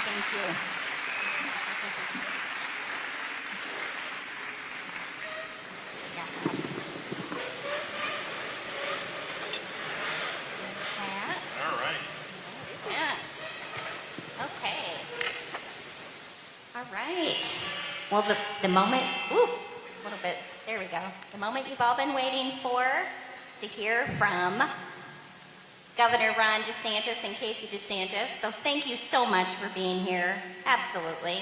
Thank you. All right. Okay. All right. Well, the moment, a little bit, there we go. The moment you've all been waiting for to hear from Governor Ron DeSantis and Casey DeSantis. So thank you so much for being here. Absolutely.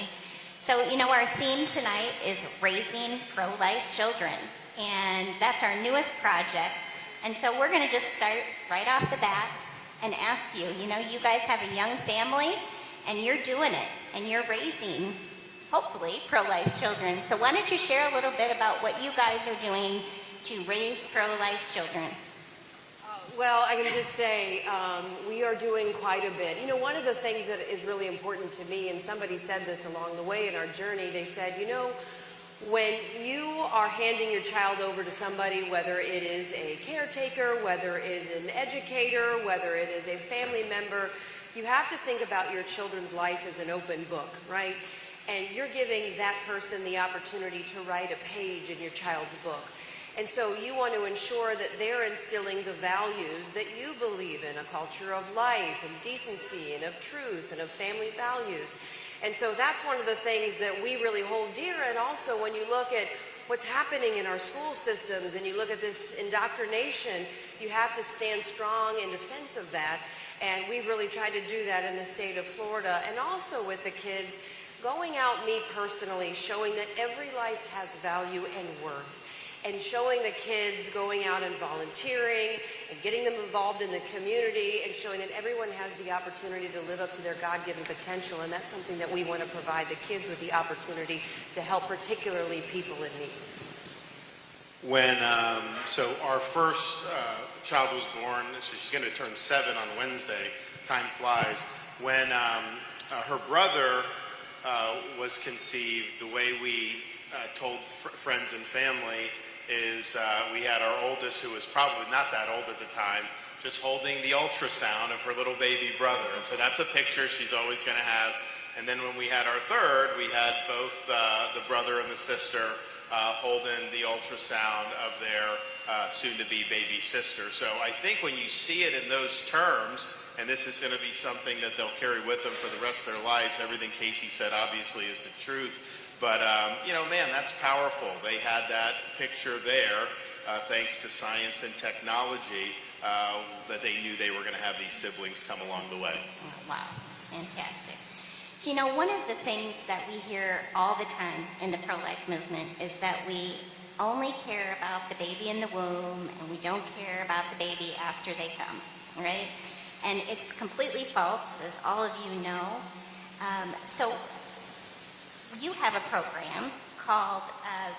So, our theme tonight is raising pro-life children. And that's our newest project. And so we're going to just start right off the bat and ask you, you guys have a young family and you're doing it and you're raising, hopefully, pro-life children. So why don't you share a little bit about what you guys are doing to raise pro-life children? Well, I can just say we are doing quite a bit. One of the things that is really important to me, and somebody said this along the way in our journey, they said, when you are handing your child over to somebody, whether it is a caretaker, whether it is an educator, whether it is a family member, you have to think about your children's life as an open book, right? And you're giving that person the opportunity to write a page in your child's book. And so you want to ensure that they're instilling the values that you believe in, a culture of life and decency and of truth and of family values. And so that's one of the things that we really hold dear. And also when you look at what's happening in our school systems and you look at this indoctrination, you have to stand strong in defense of that. And we've really tried to do that in the state of Florida. And also with the kids, going out, me personally, showing that every life has value and worth. And showing the kids going out and volunteering and getting them involved in the community and showing that everyone has the opportunity to live up to their God-given potential. And that's something that we want to provide the kids with the opportunity to help, particularly people in need. When, so our first child was born, so she's going to turn 7 on Wednesday. Time flies. When her brother was conceived, the way we told friends and family is we had our oldest, who was probably not that old at the time, just holding the ultrasound of her little baby brother. And so that's a picture she's always going to have. And then when we had our third, we had both the brother and the sister holding the ultrasound of their soon-to-be baby sister. So I think when you see it in those terms, and this is going to be something that they'll carry with them for the rest of their lives, everything Casey said obviously is the truth. But, man, that's powerful. They had that picture there, thanks to science and technology, that they knew they were going to have these siblings come along the way. Oh, wow, that's fantastic. So, one of the things that we hear all the time in the pro-life movement is that we only care about the baby in the womb and we don't care about the baby after they come, right? And it's completely false, as all of you know. So you have a program called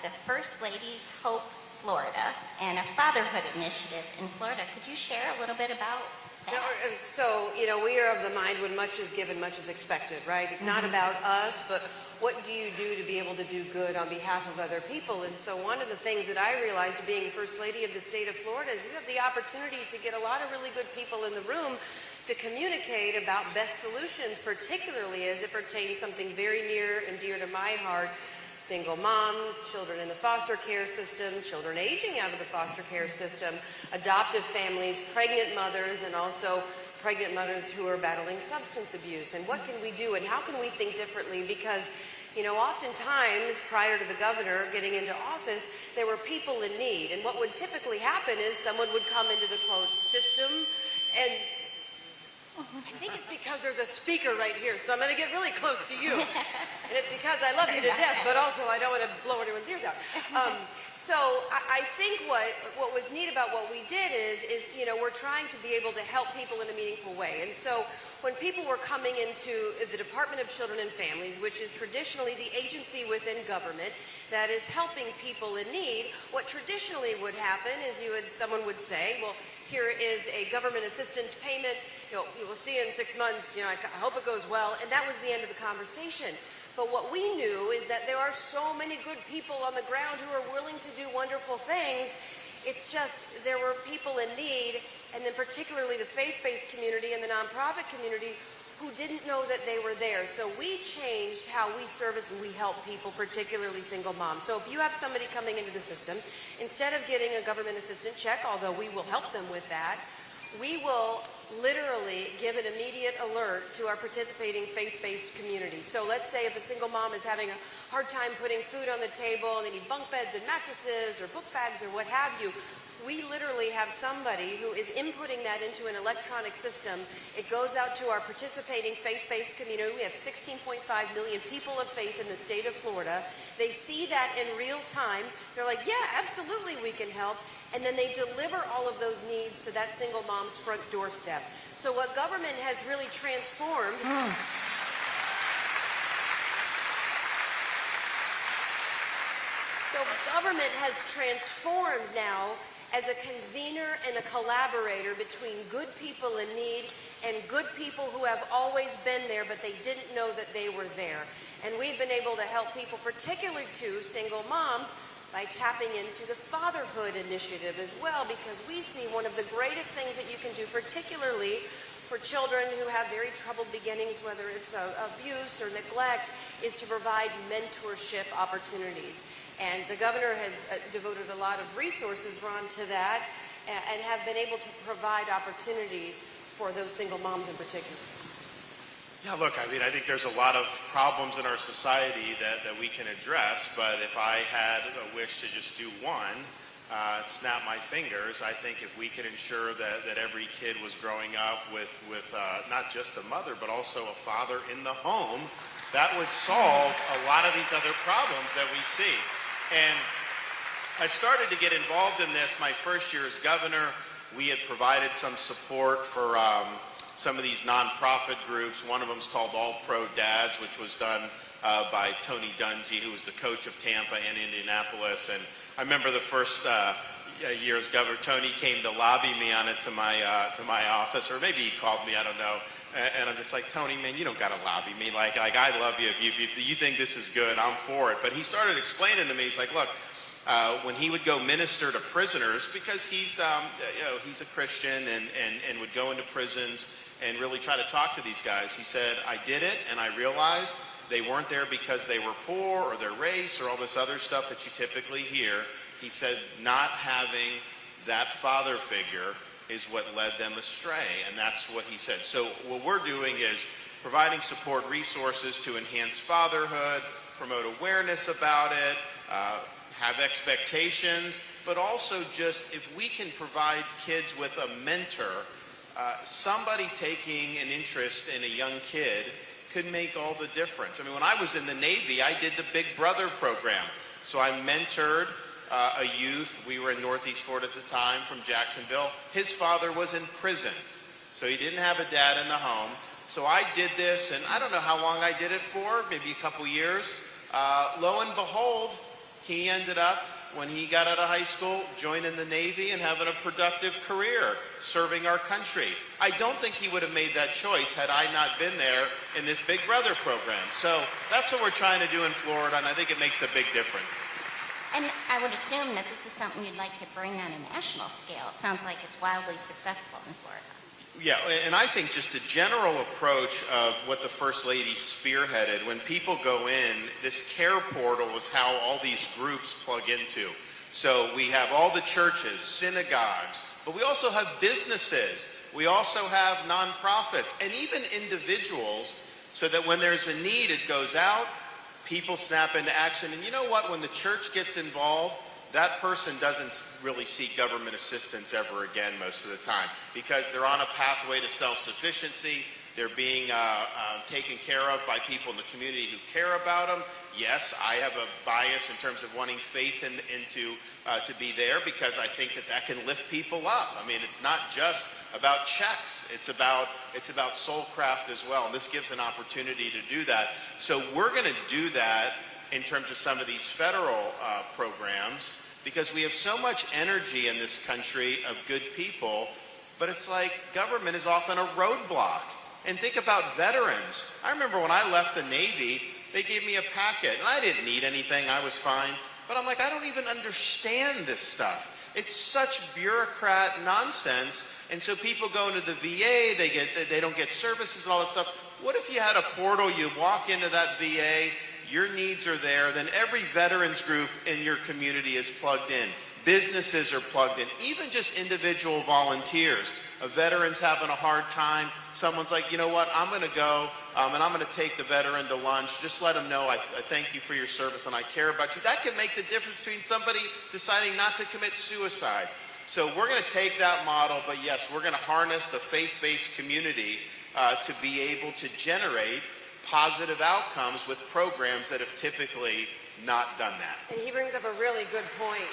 the First Lady's Hope Florida and a fatherhood initiative in Florida. Could you share a little bit about that? So, we are of the mind when much is given, much is expected, right? It's not about us, but what do you do to be able to do good on behalf of other people? And so one of the things that I realized being First Lady of the state of Florida is you have the opportunity to get a lot of really good people in the room to communicate about best solutions, particularly as it pertains something very near and dear to my heart: single moms, children in the foster care system, children aging out of the foster care system, adoptive families, pregnant mothers, and also pregnant mothers who are battling substance abuse. And what can we do and how can we think differently? Because, oftentimes prior to the governor getting into office, there were people in need. And what would typically happen is someone would come into the, quote, system and I think it's because there's a speaker right here, so I'm going to get really close to you. And it's because I love you to death, but also I don't want to blow anyone's ears out. So I think what was neat about what we did is we're trying to be able to help people in a meaningful way. And so when people were coming into the Department of Children and Families, which is traditionally the agency within government that is helping people in need, what traditionally would happen is someone would say, well, here is a government assistance payment, you will see you in 6 months, I hope it goes well, and that was the end of the conversation. But what we knew is that there are so many good people on the ground who are willing to do wonderful things. It's just there were people in need, and then particularly the faith-based community and the nonprofit community who didn't know that they were there. So we changed how we service and we help people, particularly single moms. So if you have somebody coming into the system, instead of getting a government assistance check, although we will help them with that, we will literally give an immediate alert to our participating faith-based community. So let's say if a single mom is having a hard time putting food on the table and they need bunk beds and mattresses or book bags or what have you, we literally have somebody who is inputting that into an electronic system. It goes out to our participating faith-based community. We have 16.5 million people of faith in the state of Florida. They see that in real time. They're like, yeah, absolutely we can help. And then they deliver all of those needs to that single mom's front doorstep. So what government has really transformed... So government has transformed now as a convener and a collaborator between good people in need and good people who have always been there, but they didn't know that they were there. And we've been able to help people, particularly to single moms, by tapping into the fatherhood initiative as well, because we see one of the greatest things that you can do, particularly for children who have very troubled beginnings, whether it's abuse or neglect, is to provide mentorship opportunities. And the governor has devoted a lot of resources, Ron, to that, and have been able to provide opportunities for those single moms in particular. Yeah, look, I mean, I think there's a lot of problems in our society that we can address, but if I had a wish to just do one, snap my fingers, I think if we could ensure that every kid was growing up with not just a mother, but also a father in the home, that would solve a lot of these other problems that we see. And I started to get involved in this my first year as governor. We had provided some support for some of these nonprofit groups. One of them is called All Pro Dads, which was done by Tony Dungy, who was the coach of Tampa and Indianapolis. And I remember the first year as governor, Tony came to lobby me on it to my office, or maybe he called me, I don't know. And I'm just like, Tony, man, you don't got to lobby me. Like I love you. If you think this is good, I'm for it. But he started explaining to me, he's like, look, when he would go minister to prisoners, because he's a Christian and would go into prisons and really try to talk to these guys, he said, I did it and I realized they weren't there because they were poor or their race or all this other stuff that you typically hear. He said not having that father figure is what led them astray, and that's what he said. So what we're doing is providing support resources to enhance fatherhood, promote awareness about it, have expectations, but also just if we can provide kids with a mentor, somebody taking an interest in a young kid could make all the difference. I mean, when I was in the Navy, I did the Big Brother program. So I mentored a youth. We were in Northeast Florida at the time from Jacksonville. His father was in prison, so he didn't have a dad in the home. So I did this, and I don't know how long I did it for, maybe a couple years. Lo and behold, he ended up, when he got out of high school, joining the Navy and having a productive career serving our country. I don't think he would have made that choice had I not been there in this Big Brother program. So that's what we're trying to do in Florida, and I think it makes a big difference. And I would assume that this is something you'd like to bring on a national scale. It sounds like it's wildly successful in Florida. Yeah, and I think just the general approach of what the First Lady spearheaded, when people go in, this care portal is how all these groups plug into. So we have all the churches, synagogues, but we also have businesses. We also have nonprofits and even individuals, so that when there's a need, it goes out, people snap into action. And you know what? When the church gets involved, that person doesn't really seek government assistance ever again most of the time, because they're on a pathway to self-sufficiency. They're being taken care of by people in the community who care about them. Yes, I have a bias in terms of wanting faith to be there, because I think that can lift people up. I mean, it's not just about checks. It's about soul craft as well. And this gives an opportunity to do that. So we're going to do that in terms of some of these federal programs, because we have so much energy in this country of good people, but it's like government is often a roadblock. And think about veterans. I remember when I left the Navy, they gave me a packet, and I didn't need anything, I was fine. But I'm like, I don't even understand this stuff. It's such bureaucrat nonsense And so people go into the VA, they don't get services and all that stuff. What if you had a portal, you walk into that VA, your needs are there, then every veterans group in your community is plugged in. Businesses are plugged in, even just individual volunteers. A veteran's having a hard time, someone's like, you know what, I'm going to go and I'm going to take the veteran to lunch. Just let them know I thank you for your service and I care about you. That can make the difference between somebody deciding not to commit suicide. So we're going to take that model, but yes, we're going to harness the faith-based community to be able to generate positive outcomes with programs that have typically not done that. And he brings up a really good point.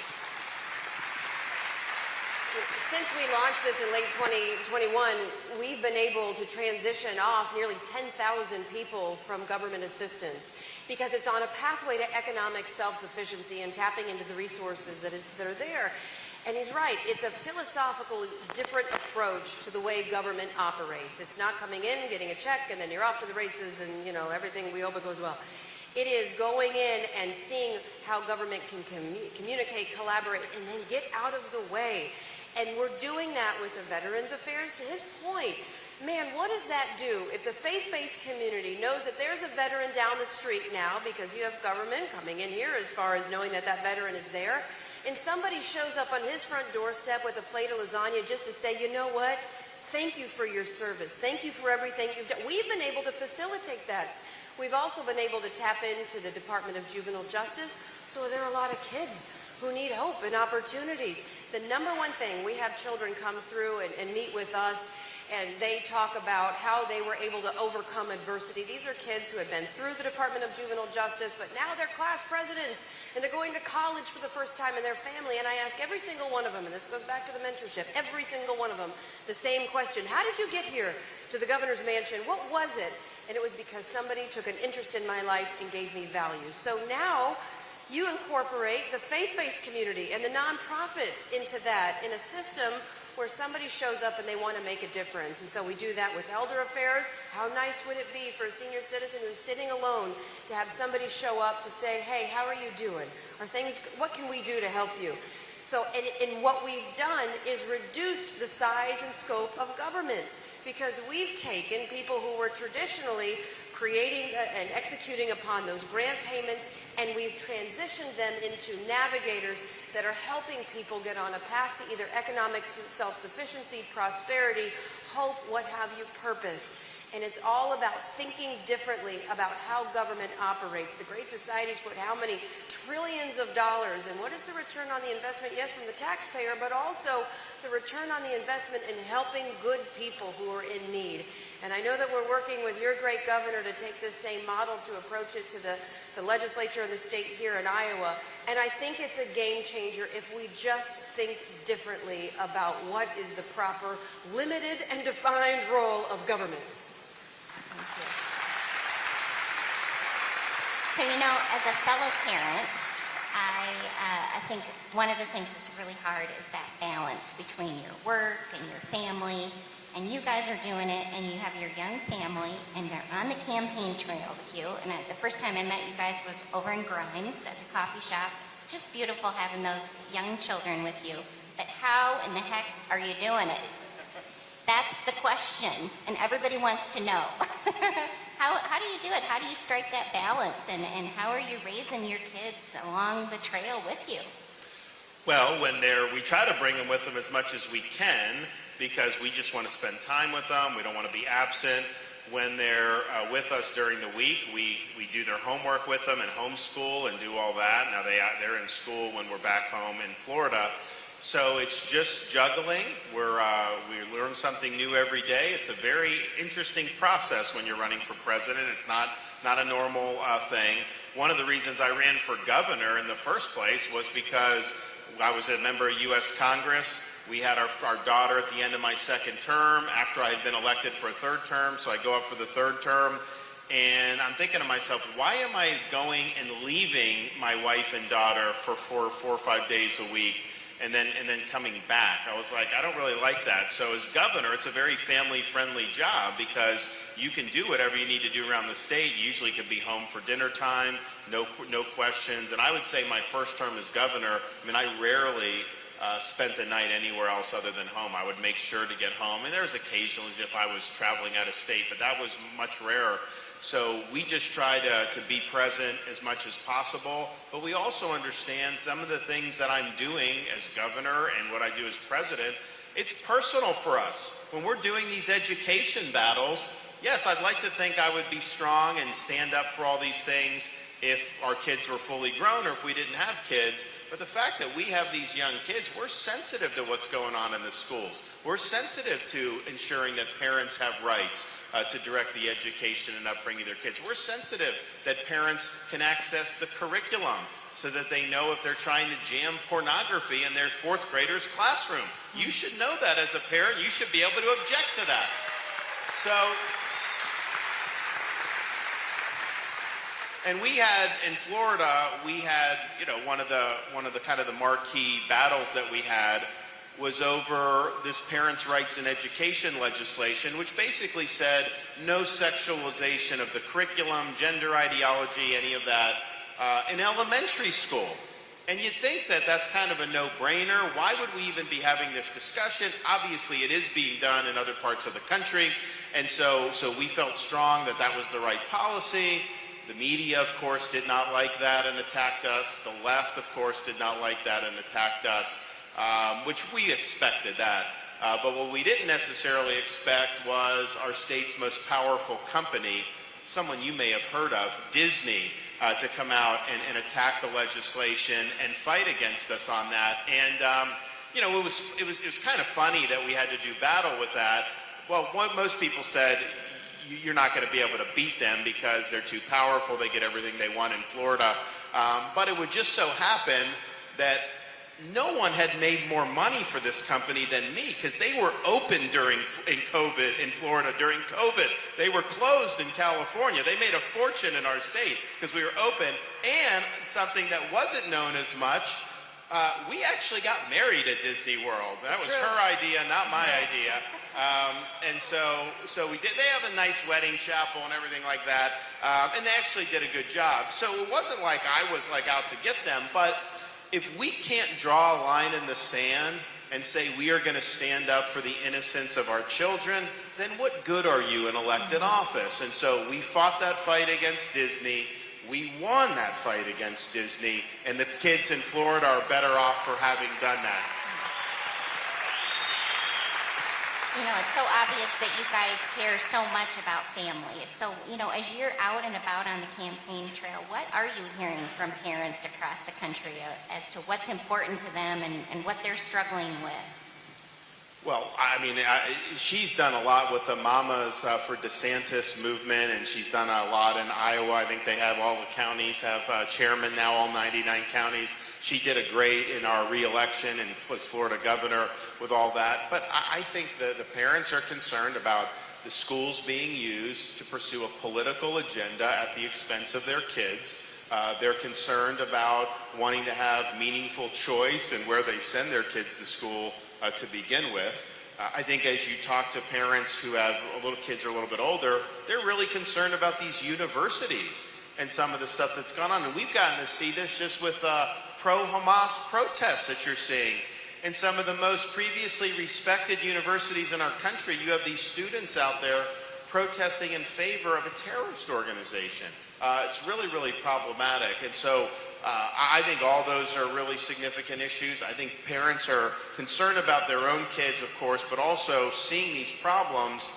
Since we launched this in late 2021, we've been able to transition off nearly 10,000 people from government assistance because it's on a pathway to economic self-sufficiency and tapping into the resources that are there. And he's right, it's a philosophical different approach to the way government operates. It's not coming in, getting a check, and then you're off to the races and, you know, everything, we hope it goes well. It is going in and seeing how government can communicate, collaborate, and then get out of the way. And we're doing that with the Veterans Affairs. To his point, man, what does that do? If the faith-based community knows that there's a veteran down the street now because you have government coming in here as far as knowing that that veteran is there, and somebody shows up on his front doorstep with a plate of lasagna just to say, you know what, thank you for your service. Thank you for everything you've done. We've been able to facilitate that. We've also been able to tap into the Department of Juvenile Justice, so there are a lot of kids who need hope and opportunities. The number one thing, we have children come through and meet with us, and they talk about how they were able to overcome adversity. These are kids who had been through the Department of Juvenile Justice, but now they're class presidents, and they're going to college for the first time in their family. And I ask every single one of them, and this goes back to the mentorship, every single one of them, the same question. How did you get here to the governor's mansion? What was it? And it was because somebody took an interest in my life and gave me values. So now you incorporate the faith-based community and the nonprofits into that in a system where somebody shows up and they want to make a difference. And so we do that with elder affairs. How nice would it be for a senior citizen who's sitting alone to have somebody show up to say, hey, how are you doing? What can we do to help you? So, and what we've done is reduced the size and scope of government, because we've taken people who were traditionally creating and executing upon those grant payments, and we've transitioned them into navigators that are helping people get on a path to either economic self-sufficiency, prosperity, hope, what have you, purpose. And it's all about thinking differently about how government operates. The Great Society's put how many trillions of dollars, and what is the return on the investment? Yes, from the taxpayer, but also the return on the investment in helping good people who are in need. And I know that we're working with your great governor to take this same model to approach it to the legislature and the state here in Iowa. And I think it's a game changer if we just think differently about what is the proper limited and defined role of government. Thank you. So, you know, as a fellow parent, I think one of the things that's really hard is that balance between your work and your family. And you guys are doing it, and you have your young family, and they're on the campaign trail with you. And the first time I met you guys was over in Grimes at the coffee shop. Just beautiful having those young children with you. But how in the heck are you doing it? That's the question, and everybody wants to know. How do you do it? How do you strike that balance? And how are you raising your kids along the trail with you? Well, we try to bring them with them as much as we can, because we just want to spend time with them. We don't want to be absent. When they're with us during the week, we do their homework with them and homeschool and do all that. Now they're in school when we're back home in Florida. So it's just juggling. We learn something new every day. It's a very interesting process when you're running for president. It's not a normal thing. One of the reasons I ran for governor in the first place was because I was a member of U.S. Congress. We had our daughter at the end of my second term after I had been elected for a third term, so I go up for the third term, and I'm thinking to myself, why am I going and leaving my wife and daughter for 4 or 5 days a week and then coming back? I was like, I don't really like that. So as governor, it's a very family-friendly job because you can do whatever you need to do around the state. You usually could be home for dinner time, no questions. And I would say my first term as governor, I mean, I rarely spent the night anywhere else other than home. I would make sure to get home. And there was occasionally if I was traveling out of state, but that was much rarer. So we just try to be present as much as possible. But we also understand some of the things that I'm doing as governor and what I do as president, it's personal for us. When we're doing these education battles, yes, I'd like to think I would be strong and stand up for all these things if our kids were fully grown or if we didn't have kids. But the fact that we have these young kids, we're sensitive to what's going on in the schools. We're sensitive to ensuring that parents have rights to direct the education and upbringing of their kids. We're sensitive that parents can access the curriculum so that they know if they're trying to jam pornography in their fourth grader's classroom. You should know that as a parent. You should be able to object to that. So, and we had in Florida, we had, you know, one of the kind of the marquee battles that we had was over this parents' rights in education legislation, which basically said no sexualization of the curriculum, gender ideology, any of that in elementary school. And you'd think that that's kind of a no-brainer. Why would we even be having this discussion? Obviously, it is being done in other parts of the country. And so we felt strong that that was the right policy. The media, of course, did not like that and attacked us. The left, of course, did not like that and attacked us, which we expected that. But what we didn't necessarily expect was our state's most powerful company, someone you may have heard of, Disney, to come out and attack the legislation and fight against us on that. And you know, it was kind of funny that we had to do battle with that. Well, what most people said, you're not going to be able to beat them because they're too powerful. They get everything they want in Florida. But it would just so happen that no one had made more money for this company than me because they were open in COVID in Florida during COVID. They were closed in California. They made a fortune in our state because we were open. And something that wasn't known as much, we actually got married at Disney World. That was her idea, not my idea. And so we did. They have a nice wedding chapel and everything like that. And they actually did a good job. So it wasn't like I was like out to get them, but if we can't draw a line in the sand and say we are going to stand up for the innocence of our children, then what good are you in elected office? And so we fought that fight against Disney. We won that fight against Disney, and the kids in Florida are better off for having done that. You know, it's so obvious that you guys care so much about families. So, you know, as you're out and about on the campaign trail, what are you hearing from parents across the country as to what's important to them and what they're struggling with? Well, I mean, she's done a lot with the Mamas for DeSantis movement, and she's done a lot in Iowa. I think they have all the counties have chairman now, all 99 counties. She did a great in our re-election and was Florida governor with all that. But I think the parents are concerned about the schools being used to pursue a political agenda at the expense of their kids. They're concerned about wanting to have meaningful choice in where they send their kids to school to begin with. I think as you talk to parents who have little kids or a little bit older, they're really concerned about these universities and some of the stuff that's gone on. And we've gotten to see this just with pro-Hamas protests that you're seeing. In some of the most previously respected universities in our country, you have these students out there protesting in favor of a terrorist organization. It's really, really problematic. And so I think all those are really significant issues. I think parents are concerned about their own kids, of course, but also seeing these problems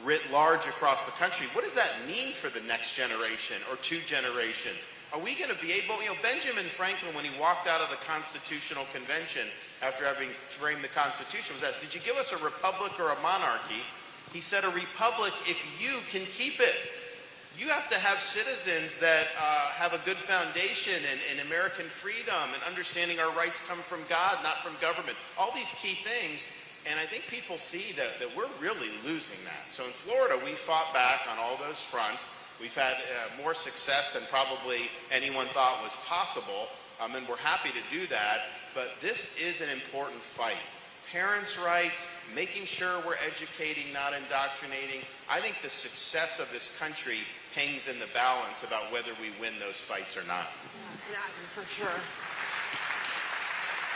writ large across the country. What does that mean for the next generation or two generations? Are we going to be able, you know, Benjamin Franklin, when he walked out of the Constitutional Convention after having framed the Constitution, was asked, did you give us a republic or a monarchy? He said, a republic if you can keep it. You have to have citizens that have a good foundation in American freedom and understanding our rights come from God, not from government. All these key things. And I think people see that we're really losing that. So in Florida, we fought back on all those fronts. We've had more success than probably anyone thought was possible. And we're happy to do that. But this is an important fight. Parents' rights, making sure we're educating, not indoctrinating. I think the success of this country hangs in the balance about whether we win those fights or not. Yeah, for sure.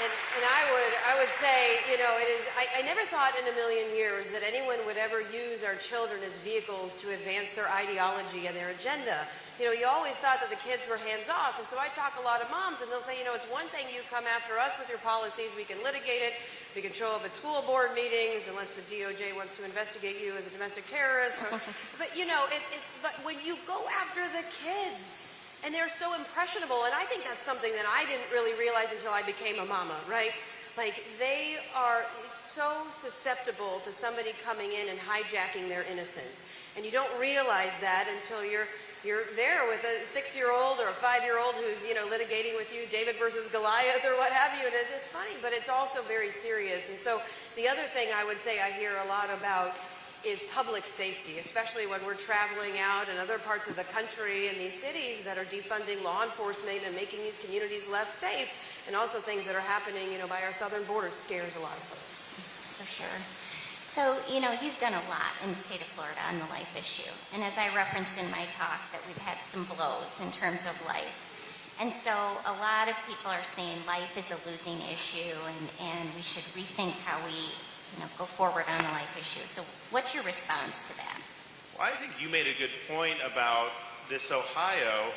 And I would say, you know, it is, I never thought in a million years that anyone would ever use our children as vehicles to advance their ideology and their agenda. You know, you always thought that the kids were hands off. And so I talk a lot of moms and they'll say, you know, it's one thing you come after us with your policies, we can litigate it, we can show up at school board meetings unless the DOJ wants to investigate you as a domestic terrorist. But, you know, but when you go after the kids, and they're so impressionable, and I think that's something that I didn't really realize until I became a mama, right? Like, they are so susceptible to somebody coming in and hijacking their innocence. And you don't realize that until you're there with a 6-year-old or a 5-year-old who's, you know, litigating with you, David versus Goliath or what have you, and it's funny, but it's also very serious. And so the other thing I would say I hear a lot about is public safety, especially when we're traveling out in other parts of the country and these cities that are defunding law enforcement and making these communities less safe, and also things that are happening, you know, by our southern border scares a lot of folks. For sure. So, you know, you've done a lot in the state of Florida on the life issue. And as I referenced in my talk, that we've had some blows in terms of life. And so a lot of people are saying life is a losing issue and we should rethink how we, you know, go forward on the life issue. So what's your response to that? Well, I think you made a good point about this Ohio,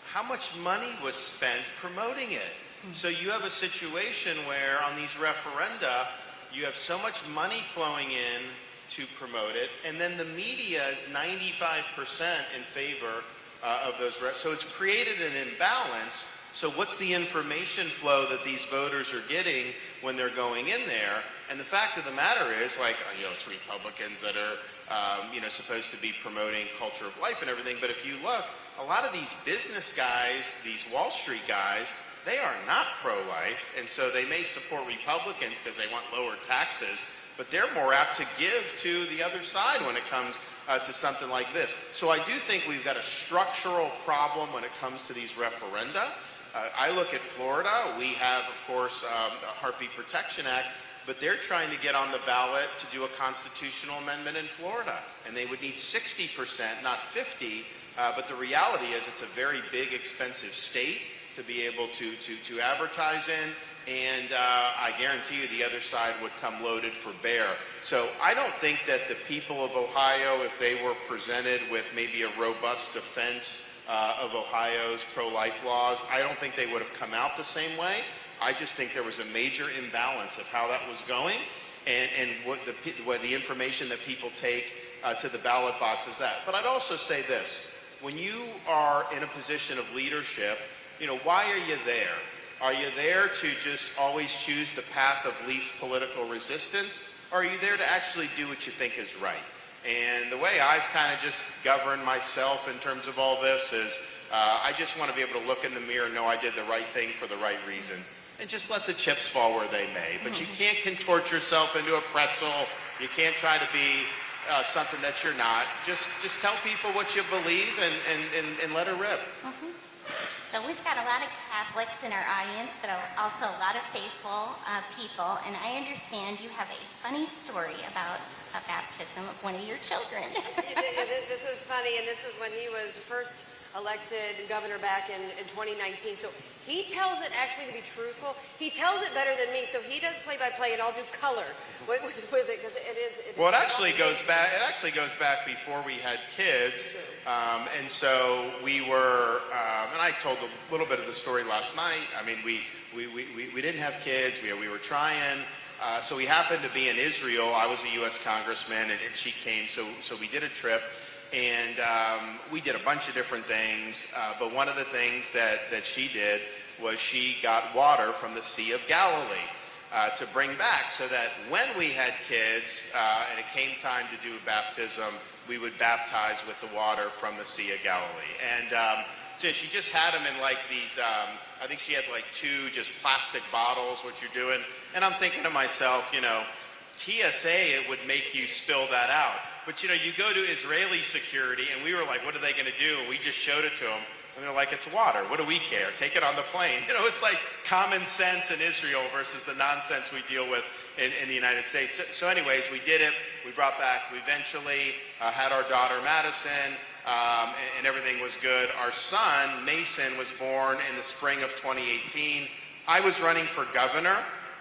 how much money was spent promoting it. So you have a situation where on these referenda, you have so much money flowing in to promote it, and then the media is 95% in favor of those. So it's created an imbalance. So what's the information flow that these voters are getting when they're going in there? And the fact of the matter is, like, you know, it's Republicans that are, you know, supposed to be promoting culture of life and everything. But if you look, a lot of these business guys, these Wall Street guys, they are not pro-life. And so they may support Republicans because they want lower taxes, but they're more apt to give to the other side when it comes to something like this. So I do think we've got a structural problem when it comes to these referenda. I look at Florida. We have, of course, the Heartbeat Protection Act, but they're trying to get on the ballot to do a constitutional amendment in Florida, and they would need 60%, not 50%. But the reality is it's a very big, expensive state to be able to advertise in, and I guarantee you the other side would come loaded for bear. So I don't think that the people of Ohio, if they were presented with maybe a robust defense of Ohio's pro-life laws, I don't think they would have come out the same way. I just think there was a major imbalance of how that was going, and what the information that people take to the ballot box is that. But I'd also say this: when you are in a position of leadership, you know, why are you there? Are you there to just always choose the path of least political resistance, or are you there to actually do what you think is right? And the way I've kind of just governed myself in terms of all this is I just want to be able to look in the mirror and know I did the right thing for the right reason, and just let the chips fall where they may. But you can't contort yourself into a pretzel. You can't try to be something that you're not. Just tell people what you believe and let it rip. So we've got a lot of Catholics in our audience, but also a lot of faithful people. And I understand you have a funny story about a baptism of one of your children. This was funny, and this was when he was first elected governor back in 2019. So he tells it actually to be truthful. He tells it better than me, so he does play-by-play, and I'll do color with it, because it is. Well, it actually goes back. It actually goes back before we had kids, and so we were. And I told a little bit of the story last night. I mean, we didn't have kids. We were trying. So we happened to be in Israel. I was a U.S. congressman, and she came. So we did a trip. And we did a bunch of different things, but one of the things that she did was she got water from the Sea of Galilee to bring back, so that when we had kids and it came time to do a baptism, we would baptize with the water from the Sea of Galilee. And so she just had them in like these, I think she had like 2 just plastic bottles, what you're doing. And I'm thinking to myself, you know, TSA, it would make you spill that out. But, you know, you go to Israeli security, and we were like, what are they going to do? And we just showed it to them. And they're like, it's water. What do we care? Take it on the plane. You know, it's like common sense in Israel versus the nonsense we deal with in the United States. So anyways, we did it. We brought back, we eventually had our daughter Madison, and everything was good. Our son, Mason, was born in the spring of 2018. I was running for governor,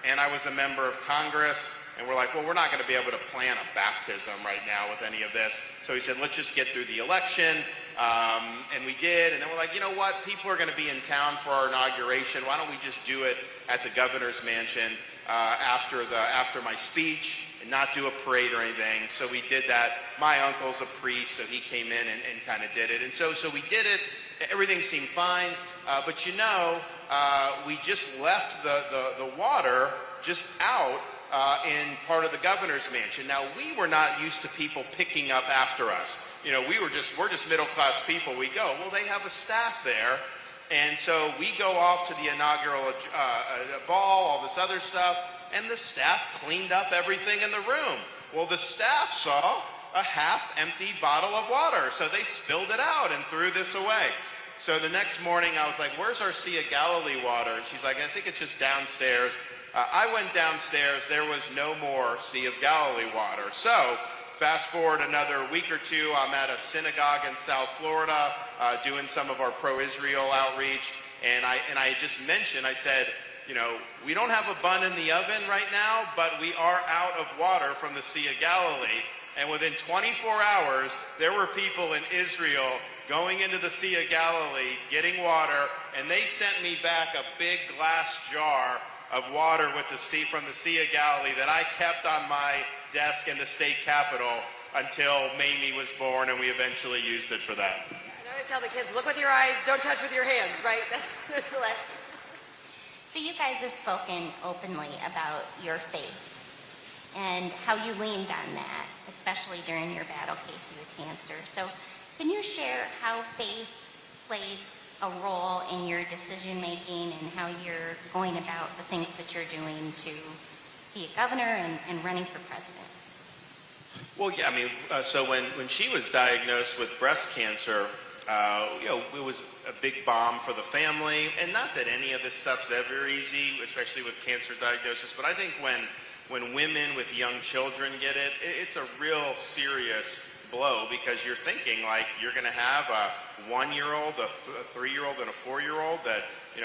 and I was a member of Congress, and we're like, well, we're not going to be able to plan a baptism right now with any of this. So he said, let's just get through the election. And we did, and then we're like, you know what? People are going to be in town for our inauguration. Why don't we just do it at the governor's mansion after my speech and not do a parade or anything? So we did that. My uncle's a priest, so he came in and kind of did it. And so we did it. Everything seemed fine. But we just left the water just out in part of the governor's mansion. Now, we were not used to people picking up after us. You know, we're just middle-class people. We go, well, they have a staff there. And so we go off to the inaugural ball, all this other stuff, and the staff cleaned up everything in the room. Well, the staff saw a half-empty bottle of water, so they spilled it out and threw this away. So the next morning, I was like, where's our Sea of Galilee water? And she's like, I think it's just downstairs. I went downstairs. There was no more Sea of Galilee water. So fast forward another week or two, I'm at a synagogue in South Florida doing some of our pro-Israel outreach. And I just mentioned, I said, you know, we don't have a bun in the oven right now, but we are out of water from the Sea of Galilee. And within 24 hours, there were people in Israel going into the Sea of Galilee, getting water, and they sent me back a big glass jar of water from the Sea of Galilee that I kept on my desk in the state capitol until Mamie was born, and we eventually used it for that. I always tell the kids, look with your eyes, don't touch with your hands, right? That's the last. So you guys have spoken openly about your faith and how you leaned on that, especially during your battle, Casey, with cancer. So can you share how faith plays a role in your decision making and how you're going about the things that you're doing to be a governor and running for president? Well, yeah, I mean, so when she was diagnosed with breast cancer, it was a big bomb for the family. And not that any of this stuff's ever easy, especially with cancer diagnosis, but I think when women with young children get it, it's a real serious blow, because you're thinking like you're going to have a 1-year-old, a 3-year-old, and a 4-year-old that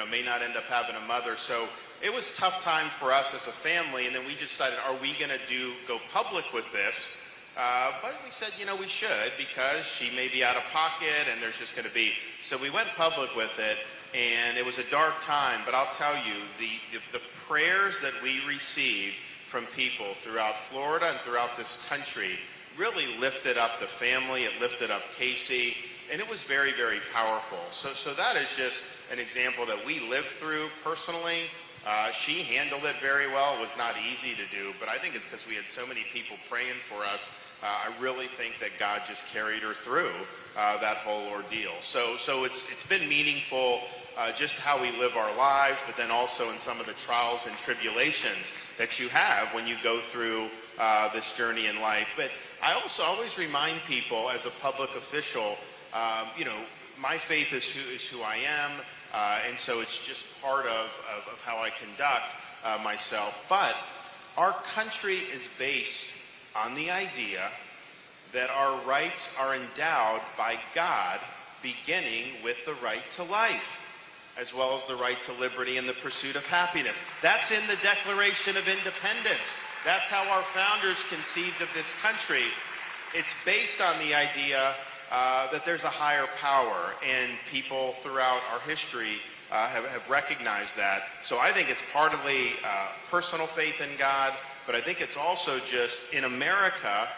may not end up having a mother. So it was a tough time for us as a family, and then we decided, are we going to go public with this? But we said, we should, because she may be out of pocket and there's just going to be. So we went public with it, and it was a dark time, but I'll tell you, the prayers that we received from people throughout Florida and throughout this country really lifted up the family. It lifted up Casey, and it was very, very powerful. So that is just an example that we lived through personally. She handled it very well. It was not easy to do, but I think it's because we had so many people praying for us. I really think that God just carried her through that whole ordeal. So it's been meaningful, just how we live our lives, but then also in some of the trials and tribulations that you have when you go through this journey in life. But I also always remind people as a public official, my faith is who I am. And so it's just part of how I conduct myself. But our country is based on the idea that our rights are endowed by God, beginning with the right to life, as well as the right to liberty and the pursuit of happiness. That's in the Declaration of Independence. That's how our founders conceived of this country. It's based on the idea that there's a higher power, and people throughout our history have recognized that. So I think it's partly personal faith in God, but I think it's also just in America,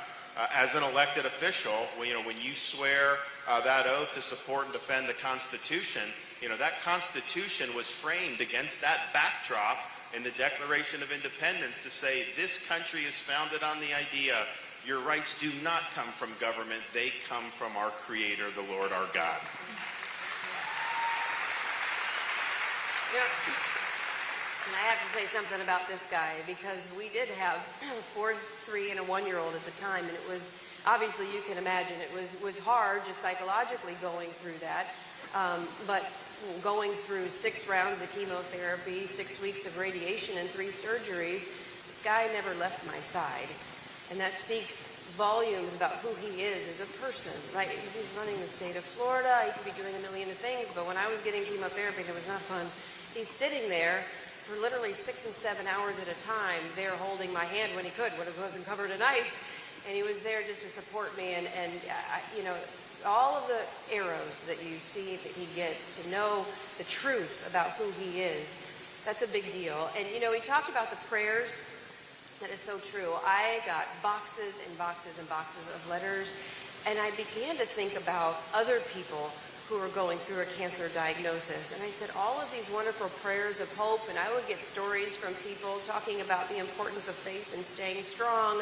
as an elected official, when you swear that oath to support and defend the Constitution, that Constitution was framed against that backdrop in the Declaration of Independence to say this country is founded on the idea your rights do not come from government, they come from our Creator, the Lord our God. And I have to say something about this guy, because we did have 4, 3, and a 1-year-old at the time, and it was, obviously you can imagine, it was hard just psychologically going through that. But going through 6 rounds of chemotherapy, 6 weeks of radiation, and 3 surgeries, this guy never left my side. And that speaks volumes about who he is as a person, right? Because he's running the state of Florida. He could be doing a million of things, but when I was getting chemotherapy, and it was not fun, he's sitting there for literally 6 and 7 hours at a time, there holding my hand when he could, when it wasn't covered in ice. And he was there just to support me. And all of the arrows that you see that he gets to know the truth about who he is, that's a big deal. And, he talked about the prayers. That is so true. I got boxes and boxes and boxes of letters, and I began to think about other people who were going through a cancer diagnosis. And I said, all of these wonderful prayers of hope, and I would get stories from people talking about the importance of faith and staying strong.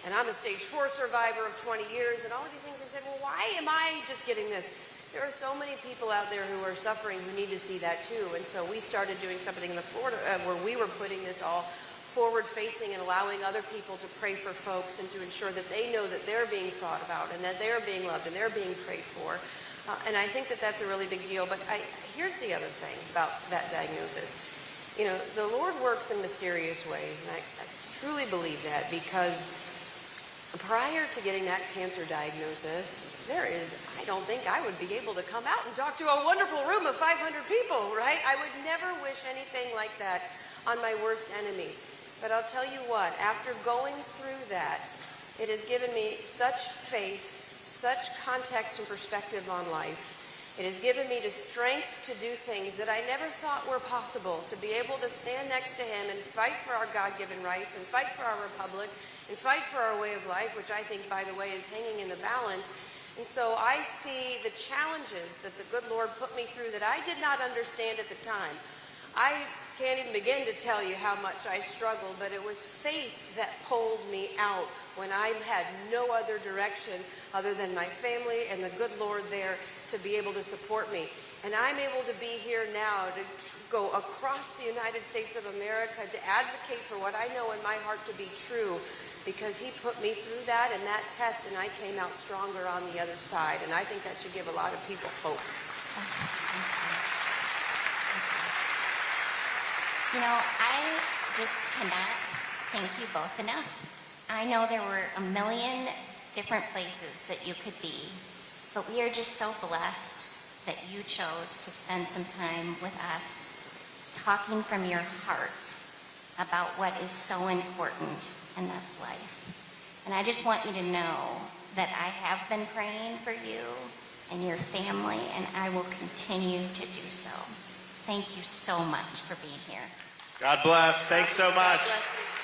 And I'm a stage 4 survivor of 20 years, and all of these things. I said, well, why am I just getting this? There are so many people out there who are suffering who need to see that too. And so we started doing something in the Florida where we were putting this all forward-facing and allowing other people to pray for folks and to ensure that they know that they're being thought about and that they're being loved and they're being prayed for. And I think that that's a really big deal. But here's the other thing about that diagnosis. The Lord works in mysterious ways, and I truly believe that, because prior to getting that cancer diagnosis, I don't think I would be able to come out and talk to a wonderful room of 500 people, right? I would never wish anything like that on my worst enemy. But I'll tell you what, after going through that, it has given me such faith, such context and perspective on life. It has given me the strength to do things that I never thought were possible, to be able to stand next to him and fight for our God-given rights and fight for our republic and fight for our way of life, which I think, by the way, is hanging in the balance. And so I see the challenges that the good Lord put me through that I did not understand at the time. I can't even begin to tell you how much I struggled, but it was faith that pulled me out when I had no other direction other than my family and the good Lord there to be able to support me. And I'm able to be here now to go across the United States of America to advocate for what I know in my heart to be true, because he put me through that and that test, and I came out stronger on the other side. And I think that should give a lot of people hope. I just cannot thank you both enough. I know there were a million different places that you could be, but we are just so blessed that you chose to spend some time with us talking from your heart about what is so important, and that's life. And I just want you to know that I have been praying for you and your family, and I will continue to do so. Thank you so much for being here. God bless. Thanks so much. God bless you.